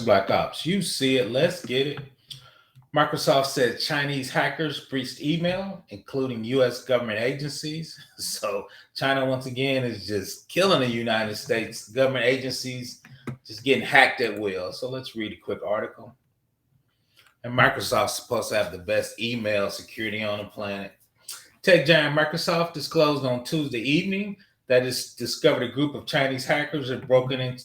Black Ops. You see it. Let's get it. Microsoft said Chinese hackers breached email, including U.S. government agencies. So China, once again, is just killing the United States government agencies, just getting hacked at will. So let's read a quick article. And Microsoft's supposed to have the best email security on the planet. Tech giant Microsoft disclosed on Tuesday evening that it's discovered a group of Chinese hackers had broken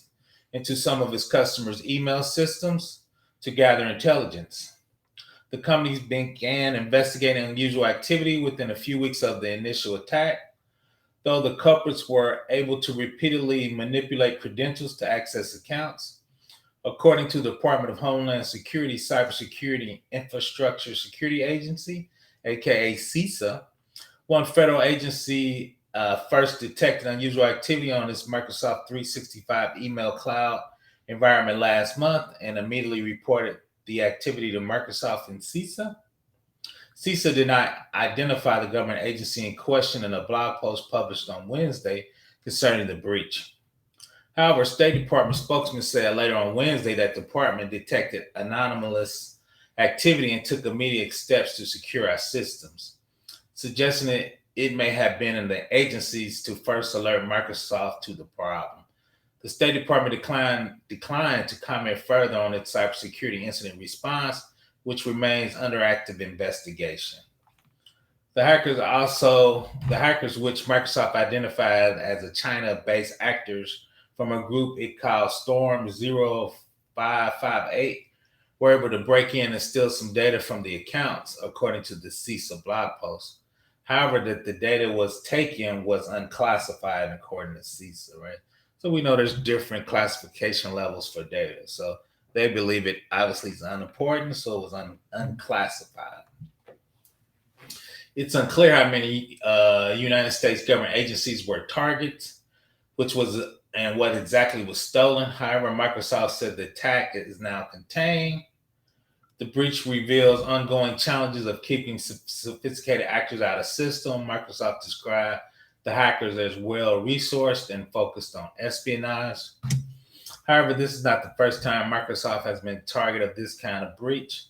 into some of its customers' email systems to gather intelligence. The companies began investigating unusual activity within a few weeks of the initial attack, though the culprits were able to repeatedly manipulate credentials to access accounts. According to the Department of Homeland Security Cybersecurity Infrastructure Security Agency, aka CISA, one federal agency first detected unusual activity on its Microsoft 365 email cloud environment last month and immediately reported the activity to Microsoft and CISA. CISA did not identify the government agency in question in a blog post published on Wednesday concerning the breach. However, State Department spokesman said later on Wednesday that the department detected anomalous activity and took immediate steps to secure our systems, suggesting that it may have been in the agencies to first alert Microsoft to the problem. The State Department declined to comment further on its cybersecurity incident response, which remains under active investigation. The hackers, which Microsoft identified as a China-based actors from a group it called Storm 0558, were able to break in and steal some data from the accounts, according to the CISA blog post. However, that the data was taken was unclassified according to CISA, right? So we know there's different classification levels for data. So they believe it obviously is unimportant, so it was unclassified. It's unclear how many United States government agencies were targets, which was and what exactly was stolen. However, Microsoft said the attack is now contained. The breach reveals ongoing challenges of keeping sophisticated actors out of system. Microsoft described the hackers as well resourced and focused on espionage. However, this is not the first time Microsoft has been target of this kind of breach.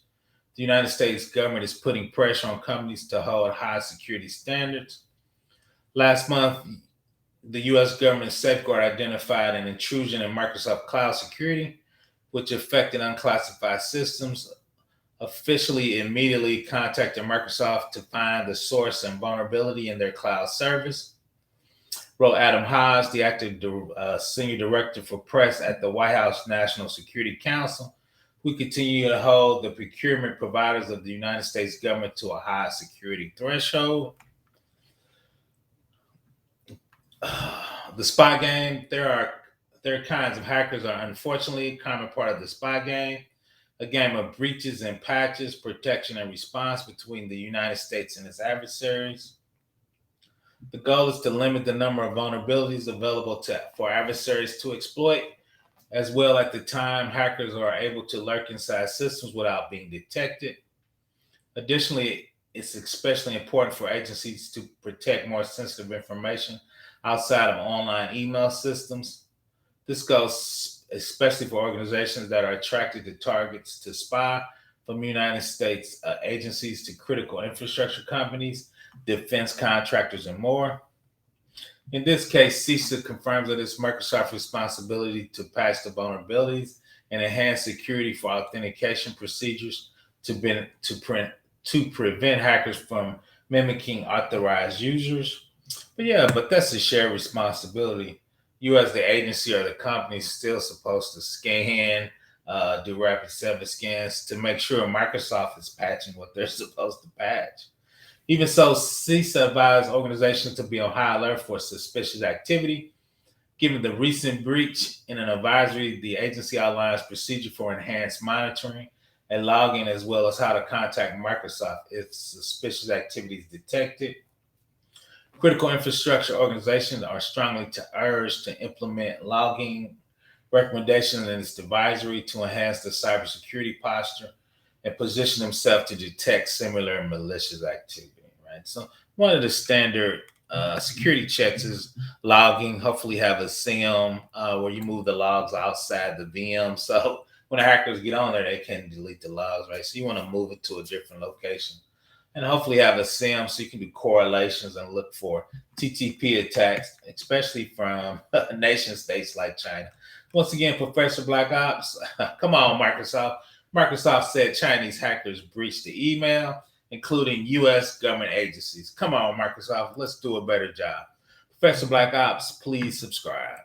The United States government is putting pressure on companies to hold high security standards. Last month, the U.S. government safeguard identified an intrusion in Microsoft cloud security, which affected unclassified systems. Officially immediately contacted Microsoft to find the source and vulnerability in their cloud service, wrote Adam Haas, the active senior director for press at the White House National Security Council. We continue to hold the procurement providers of the United States government to a high security threshold. The spy game, there are kinds of hackers are unfortunately a common part of the spy game, a game of breaches and patches, protection and response between the United States and its adversaries. The goal is to limit the number of vulnerabilities available for adversaries to exploit, as well at the time hackers are able to lurk inside systems without being detected. Additionally, it's especially important for agencies to protect more sensitive information outside of online email systems. This goes especially for organizations that are attracted to targets to spy, from United States agencies to critical infrastructure companies, defense contractors, and more. In this case, CISA confirms that it's Microsoft's responsibility to patch the vulnerabilities and enhance security for authentication procedures to prevent hackers from mimicking authorized users. But that's a shared responsibility. You, as the agency or the company, is still supposed to scan, do rapid seven scans to make sure Microsoft is patching what they're supposed to patch. Even so, CISA advised organizations to be on high alert for suspicious activity. Given the recent breach, in an advisory, the agency outlines procedure for enhanced monitoring and logging, as well as how to contact Microsoft if suspicious activity is detected. Critical infrastructure organizations are strongly urged to implement logging recommendations in its advisory to enhance the cybersecurity posture and position themselves to detect similar malicious activity. Right. So one of the standard security checks is logging. Hopefully, have a SIM where you move the logs outside the VM. So when the hackers get on there, they can delete the logs, right? So you want to move it to a different location and hopefully have a SIM so you can do correlations and look for TTP attacks, especially from nation states like China. Once again, Professor Black Ops, come on, Microsoft. Microsoft said Chinese hackers breached the email, including U.S. government agencies. Come on, Microsoft, let's do a better job. Professor Black Ops, please subscribe.